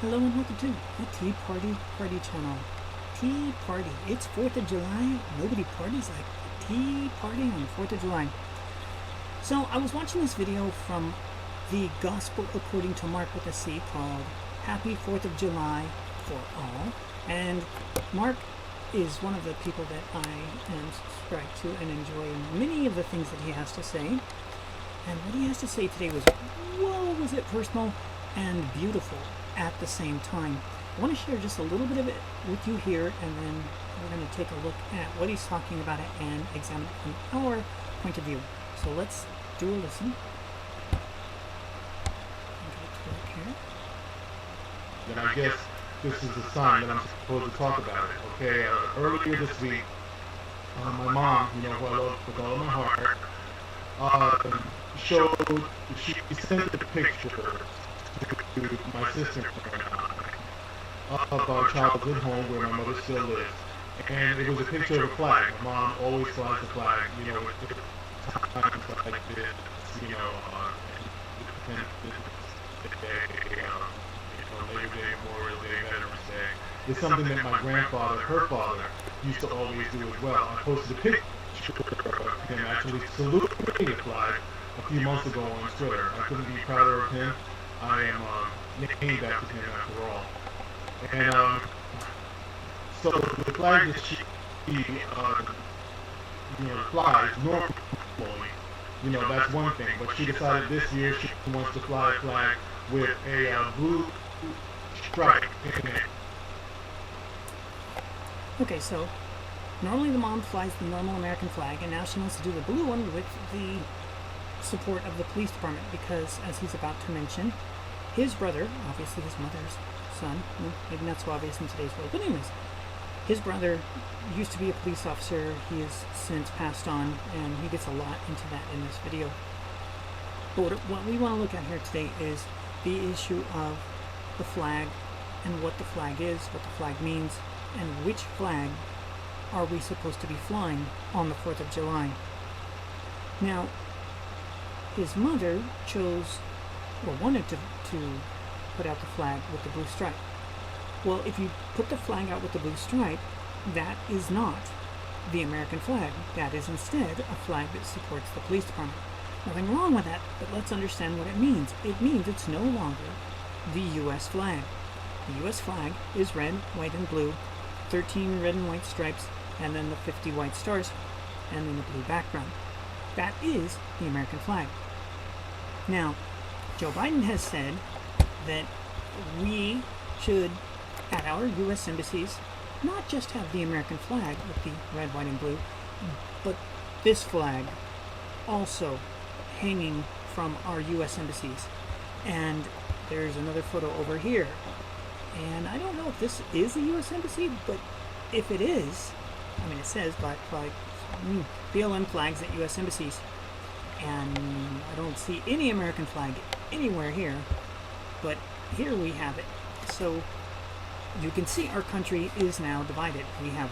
Hello and welcome to the Tea Party channel. Tea Party. It's 4th of July. Nobody parties like a tea party on the 4th of July. So I was watching this video from the Gospel According to Mark with a C called Happy 4th of July for All. And Mark is one of the people that I am subscribed to and enjoy many of the things that he has to say. And what he has to say today was, whoa, was it personal and beautiful at the same time. I want to share just a little bit of it with you here, and then we're going to take a look at what he's talking about and examine it from our point of view. So let's do a listen. And I guess this is a sign that I'm supposed to talk about it. Okay, earlier this week, my mom, who I love with all of my heart, she sent a picture to my sister and I of our childhood home where my mother still lives. And it was a picture of a flag. My mom always flies the flag, at times like this, Independence Day, Labor Day, Memorial Day, Veterans Day. It's something that my grandfather, her father, used to always do as well. I posted a picture of him actually saluting the flag a few months ago on Twitter. I couldn't be prouder of him. I am named after him after all. And so the flag that she flies normally, that's one thing. But she decided this year she wants to fly a flag with a blue stripe in it. Okay, so normally the mom flies the normal American flag, and now she wants to do the blue one with the support of the police department because, as he's about to mention, his brother, obviously his mother's son, maybe not so obvious in today's world, but anyways, his brother used to be a police officer. He has since passed on, and he gets a lot into that in this video. But what we want to look at here today is the issue of the flag and what the flag is, what the flag means, and which flag are we supposed to be flying on the 4th of July. Now, his mother chose, or wanted to put out the flag with the blue stripe. Well, if you put the flag out with the blue stripe, that is not the American flag. That is instead a flag that supports the police department. Nothing wrong with that, but let's understand what it means. It means it's no longer the U.S. flag. The U.S. flag is red, white, and blue, 13 red and white stripes, and then the 50 white stars, and then the blue background. That is the American flag. Now, Joe Biden has said that we should, at our U.S. embassies, not just have the American flag with the red, white, and blue, but this flag also hanging from our U.S. embassies. And there's another photo over here. And I don't know if this is a U.S. embassy, but if it is, it says Black Flag, BLM flags at U.S. embassies. And I don't see any American flag anywhere here, but here we have it. So you can see our country is now divided. We have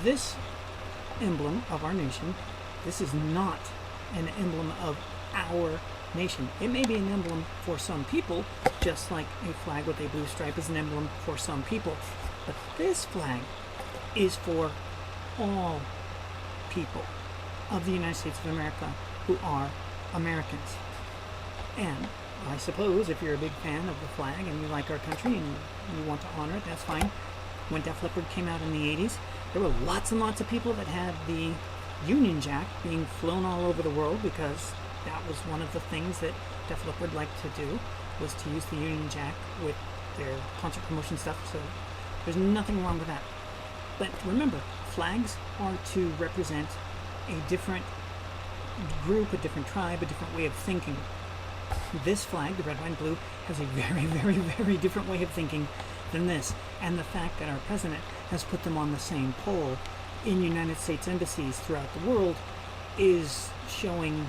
this emblem of our nation. This is not an emblem of our nation. It may be an emblem for some people, just like a flag with a blue stripe is an emblem for some people. But this flag is for all people of the United States of America who are Americans. And I suppose if you're a big fan of the flag and you like our country and you want to honor it, that's fine. When Def Leppard came out in the 80s, there were lots and lots of people that had the Union Jack being flown all over the world because that was one of the things that Def Leppard liked to do, was to use the Union Jack with their concert promotion stuff, so there's nothing wrong with that. But remember, flags are to represent a different group, a different tribe, a different way of thinking. This flag, the red, white, and blue, has a very, very, very different way of thinking than this. And the fact that our president has put them on the same pole in United States embassies throughout the world is showing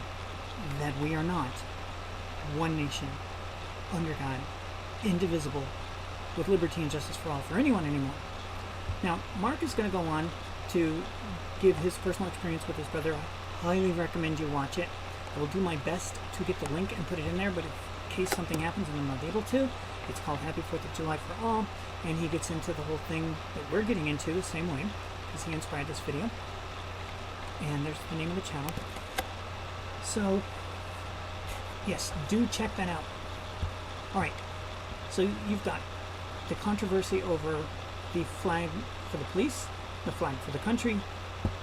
that we are not one nation, under God, indivisible, with liberty and justice for all, for anyone anymore. Now, Mark is going to go on to give his personal experience with his brother. I highly recommend you watch it. I will do my best to get the link and put it in there, but in case something happens and I'm not able to, It's called Happy 4th of July for All, and he gets into the whole thing that we're getting into the same way, because he inspired this video. And there's the name of the channel. So, yes, do check that out. Alright, so you've got the controversy over the flag for the police, the flag for the country,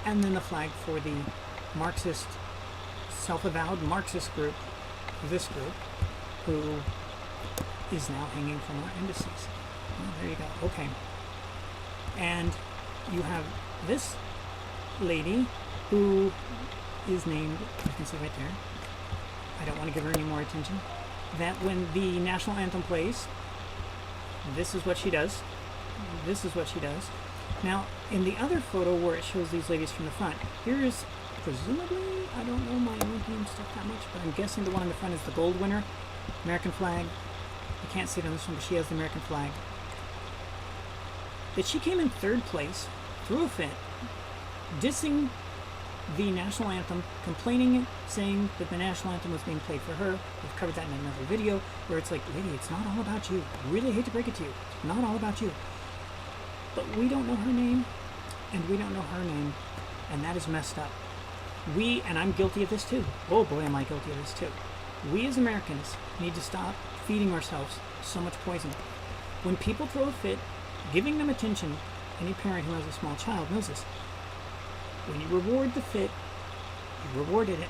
and then the flag for the Marxist, self-avowed Marxist group, this group, who is now hanging from our embassies. Well, there you go. Okay. And you have this lady who is named, you can see right there, I don't want to give her any more attention, that when the national anthem plays, this is what she does. This is what she does. Now, in the other photo where it shows these ladies from the front, here is presumably, I don't know my Olympian stuff that much, but I'm guessing the one in the front is the gold winner, American flag. You can't see it on this one, but she has the American flag. That she came in third place, threw a fit, dissing the national anthem, complaining, saying that the national anthem was being played for her. We've covered that in another video, where it's like, lady, it's not all about you. I really hate to break it to you. It's not all about you. But we don't know her name, and we don't know her name, and that is messed up. We, and I'm guilty of this too. Oh boy, am I guilty of this too. We as Americans need to stop feeding ourselves so much poison. When people throw a fit, giving them attention, any parent who has a small child knows this. When you reward the fit, you rewarded it.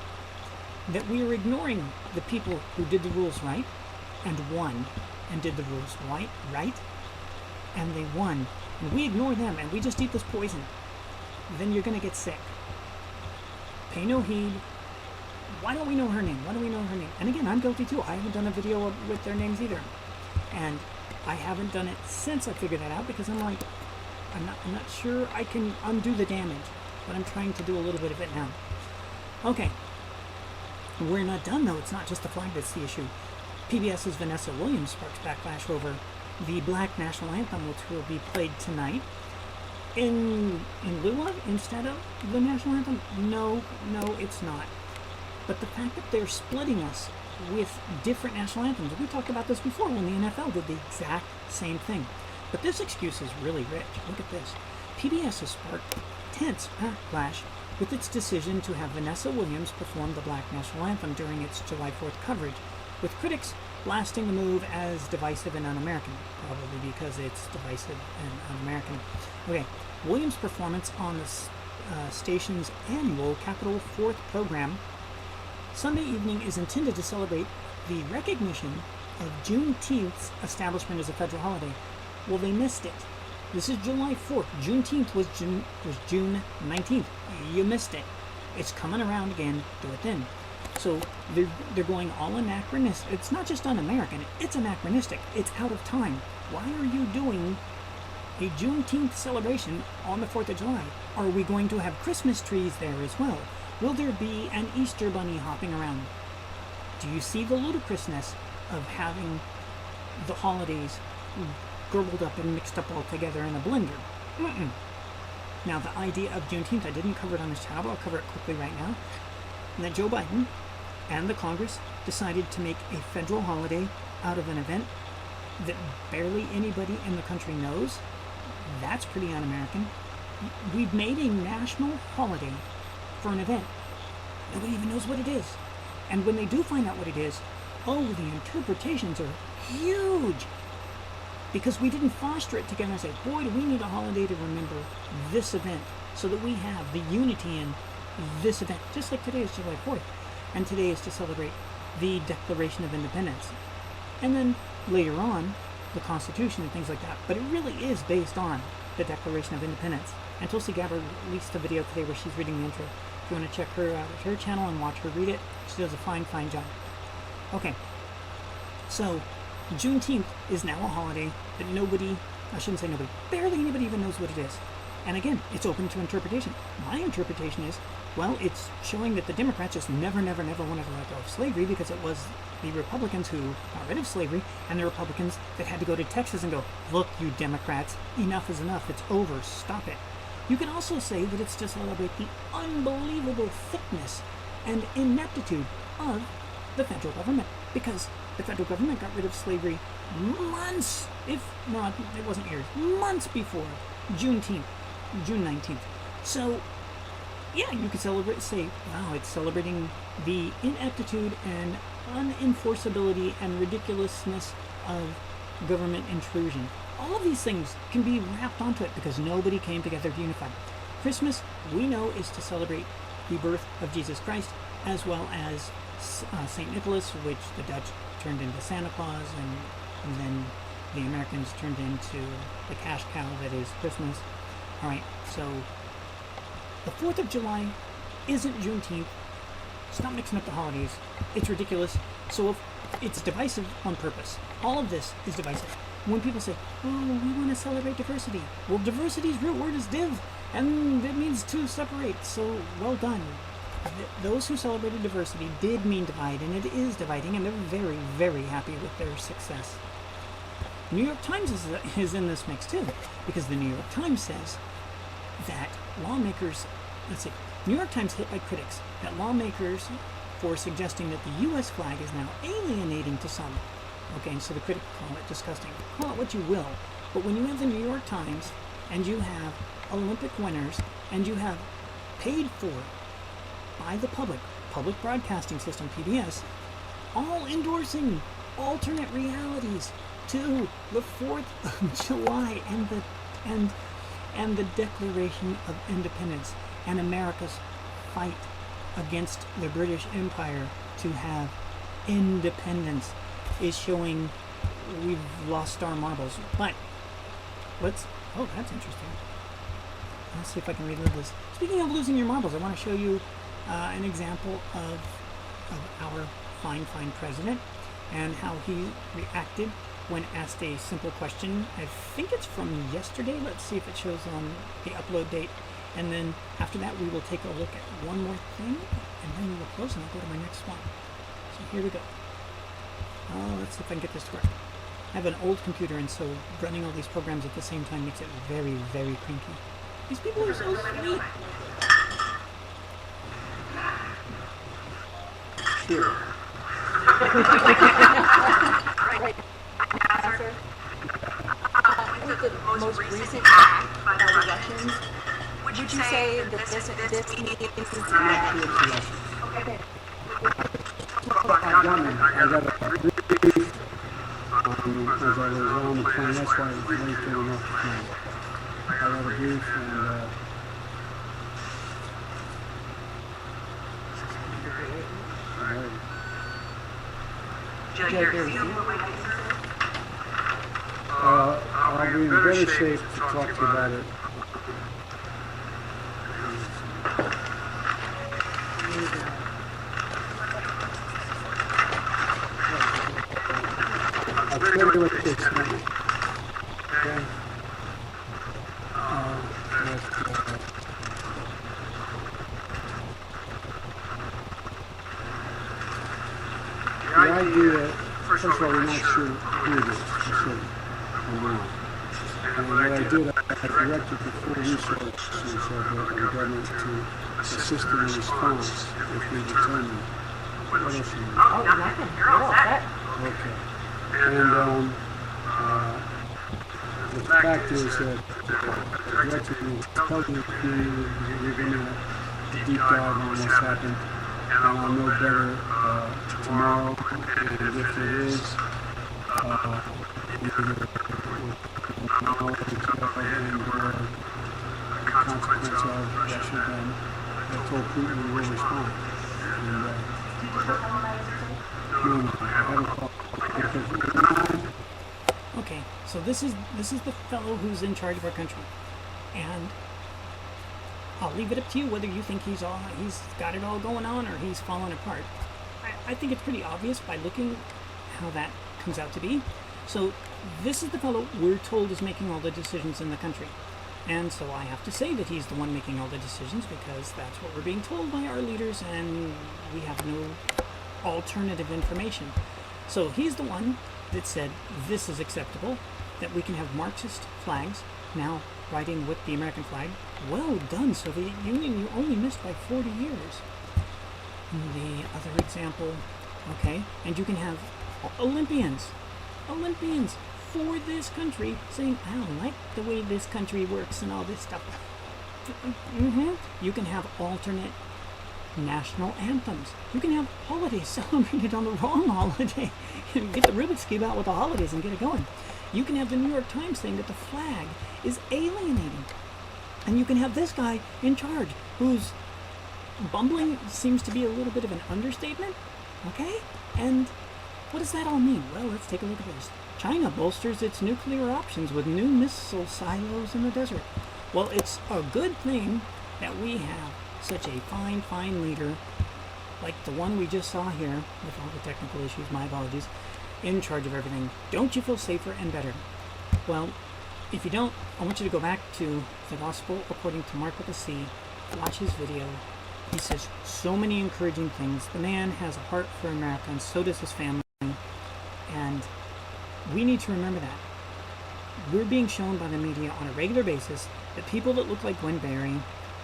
That we are ignoring the people who did the rules right, and won, and did the rules right, and they won. And we ignore them, and we just eat this poison. Then you're going to get sick. Pay no heed. Why don't we know her name? Why don't we know her name? And again, I'm guilty too. I haven't done a video with their names either. And I haven't done it since I figured that out, because I'm like, I'm not sure I can undo the damage. But I'm trying to do a little bit of it now. Okay. We're not done though. It's not just the flag that's the issue. PBS's Vanessa Williams sparks backlash over the Black National Anthem, which will be played tonight. In lieu of, instead of the National Anthem? No, it's not. But the fact that they're splitting us with different national anthems, we talked about this before when the NFL did the exact same thing. But this excuse is really rich. Look at this. PBS has sparked tense backlash with its decision to have Vanessa Williams perform the Black National Anthem during its July 4th coverage, with critics blasting the move as divisive and un-American, probably because it's divisive and un-American. Okay, Williams' performance on the station's annual Capitol 4th program Sunday evening is intended to celebrate the recognition of Juneteenth's establishment as a federal holiday. Well, they missed it. This is July 4th. Juneteenth was June 19th. You missed it. It's coming around again. Do it then. So they're going all anachronistic. It's not just un-American. It's anachronistic. It's out of time. Why are you doing a Juneteenth celebration on the 4th of July? Are we going to have Christmas trees there as well? Will there be an Easter bunny hopping around? Do you see the ludicrousness of having the holidays gurgled up and mixed up all together in a blender? Now, the idea of Juneteenth, I didn't cover it on this channel, but I'll cover it quickly right now. And that Joe Biden and the Congress decided to make a federal holiday out of an event that barely anybody in the country knows. That's pretty un-American. We've made a national holiday for an event. Nobody even knows what it is. And when they do find out what it is, oh, the interpretations are huge. Because we didn't foster it together and say, boy, do we need a holiday to remember this event so that we have the unity in this event. Just like today is July 4th. And today is to celebrate the Declaration of Independence. And then later on, the Constitution and things like that. But it really is based on the Declaration of Independence. And Tulsi Gabbard released a video today where she's reading the intro. If you want to check her out at her channel and watch her read it, she does a fine job. Okay, so Juneteenth is now a holiday that nobody, I shouldn't say nobody, barely anybody even knows what it is. And again, it's open to interpretation. My interpretation is, well, it's showing that the Democrats just never wanted to let go of slavery, because it was the Republicans who got rid of slavery, and the Republicans that had to go to Texas and go, look, you Democrats, enough is enough, it's over, stop it. You can also say that it's to celebrate the unbelievable thickness and ineptitude of the federal government, because the federal government got rid of slavery months, if not, it wasn't years, months before Juneteenth, June 19th. So, yeah, you could say, wow, it's celebrating the ineptitude and unenforceability and ridiculousness of government intrusion. All of these things can be wrapped onto it because nobody came together to unify. Christmas, we know, is to celebrate the birth of Jesus Christ, as well as St. Nicholas, which the Dutch turned into Santa Claus, and then the Americans turned into the cash cow that is Christmas. All right, so the 4th of July isn't Juneteenth. Stop mixing up the holidays. It's ridiculous. So if it's divisive on purpose. All of this is divisive. When people say, oh, we want to celebrate diversity. Well, diversity's root word is div, and it means to separate. So, well done. Those who celebrated diversity did mean divide, and it is dividing, and they're very, very happy with their success. New York Times is in this mix too, because the New York Times says that lawmakers, New York Times hit by critics that lawmakers for suggesting that the U.S. flag is now alienating to some. Okay, so the critics call it disgusting. Call it what you will, but when you have the New York Times, and you have Olympic winners, and you have paid for by the public broadcasting system, PBS, all endorsing alternate realities to the 4th of July and the Declaration of Independence and America's fight against the British Empire to have independence is showing we've lost our marbles. But oh, that's interesting. Let's see if I can relive this. Speaking of losing your marbles, I want to show you an example of our fine president and how he reacted when asked a simple question. I think it's from yesterday. Let's see if it shows on the upload date. And then after that, we will take a look at one more thing, and then we will close, and I'll go to my next one. So here we go. Let's see if I can get this to work. I have an old computer, and so running all these programs at the same time makes it very, very cranky. These people are so sweet. Sure. With the most recent act by the Russians, would you say that this means okay. I got a brief as I was on the plane. That's why I was late getting off the plane. I got a brief and I'll be in better shape to talk to you about it. I'll tell you what this is. Okay? The idea, first of all, we're not sure who it is, and what I did, I directed the full resources of the government to assist in the response if we determine what else you need. Oh, nothing. You're all set. Okay. And the fact is that the director will tell the community we're going to deep dive on what's happened, and I'll know better tomorrow, and if it is, either knowledge of and consequence of Russia, then I told Putin we will respond. And, no, I haven't called because Okay, so this is the fellow who's in charge of our country, and I'll leave it up to you whether you think he's got it all going on or he's falling apart. I think it's pretty obvious by looking how that comes out to be. So this is the fellow we're told is making all the decisions in the country. And so I have to say that he's the one making all the decisions because that's what we're being told by our leaders and we have no alternative information. So he's the one that said this is acceptable, that we can have Marxist flags now riding with the American flag. Well done, Soviet Union, you only missed by 40 years. And the other example, okay, and you can have Olympians for this country saying, I don't like the way this country works and all this stuff. You can have alternate national anthems. You can have holidays celebrated on the wrong holiday. Get the Rubik's Cube out with the holidays and get it going. You can have the New York Times saying that the flag is alienating. And you can have this guy in charge who's bumbling seems to be a little bit of an understatement. Okay? And what does that all mean? Well, let's take a look at this. China bolsters its nuclear options with new missile silos in the desert. Well, it's a good thing that we have such a fine leader like the one we just saw here, with all the technical issues, my apologies, in charge of everything. Don't you feel safer and better? Well, if you don't, I want you to go back to the Gospel according to Mark with a C, watch his video. He says so many encouraging things. The man has a heart for America, and so does his family. And we need to remember that. We're being shown by the media on a regular basis that people that look like Gwen Berry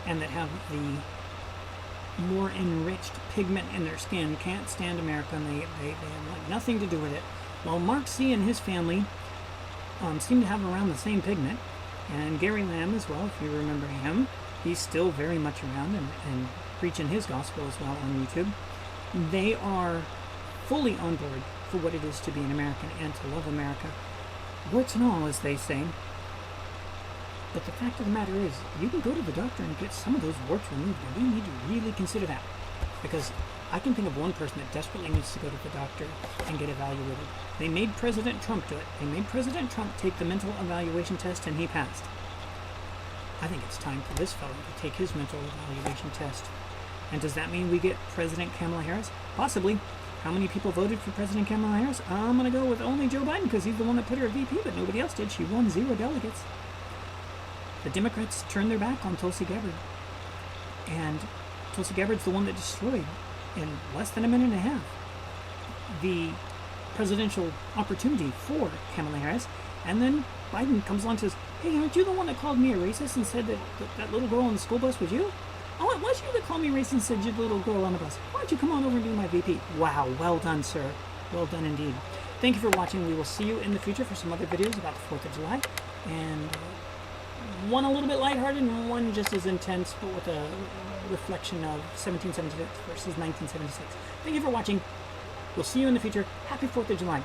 and that have the more enriched pigment in their skin can't stand America, and they want nothing to do with it. Well, Mark C. and his family seem to have around the same pigment, and Gary Lamb as well, if you remember him. He's still very much around and preaching his gospel as well on YouTube. They are fully on board for what it is to be an American and to love America. Warts and all, as they say. But the fact of the matter is, you can go to the doctor and get some of those warts removed, and we need to really consider that. Because I can think of one person that desperately needs to go to the doctor and get evaluated. They made President Trump do it. They made President Trump take the mental evaluation test, and he passed. I think it's time for this fellow to take his mental evaluation test. And does that mean we get President Kamala Harris? Possibly. How many people voted for President Kamala Harris? I'm going to go with only Joe Biden because he's the one that put her VP, but nobody else did. She won 0 delegates. The Democrats turned their back on Tulsi Gabbard. And Tulsi Gabbard's the one that destroyed, in less than a minute and a half, the presidential opportunity for Kamala Harris. And then Biden comes along and says, hey, aren't you the one that called me a racist and said that little girl on the school bus was you? Oh, it was you that called me racist and said you're the little girl on the bus. Why don't you come on over and be my VP? Wow, well done, sir. Well done indeed. Thank you for watching. We will see you in the future for some other videos about the 4th of July. And one a little bit lighthearted and one just as intense, but with a reflection of 1776 versus 1976. Thank you for watching. We'll see you in the future. Happy 4th of July.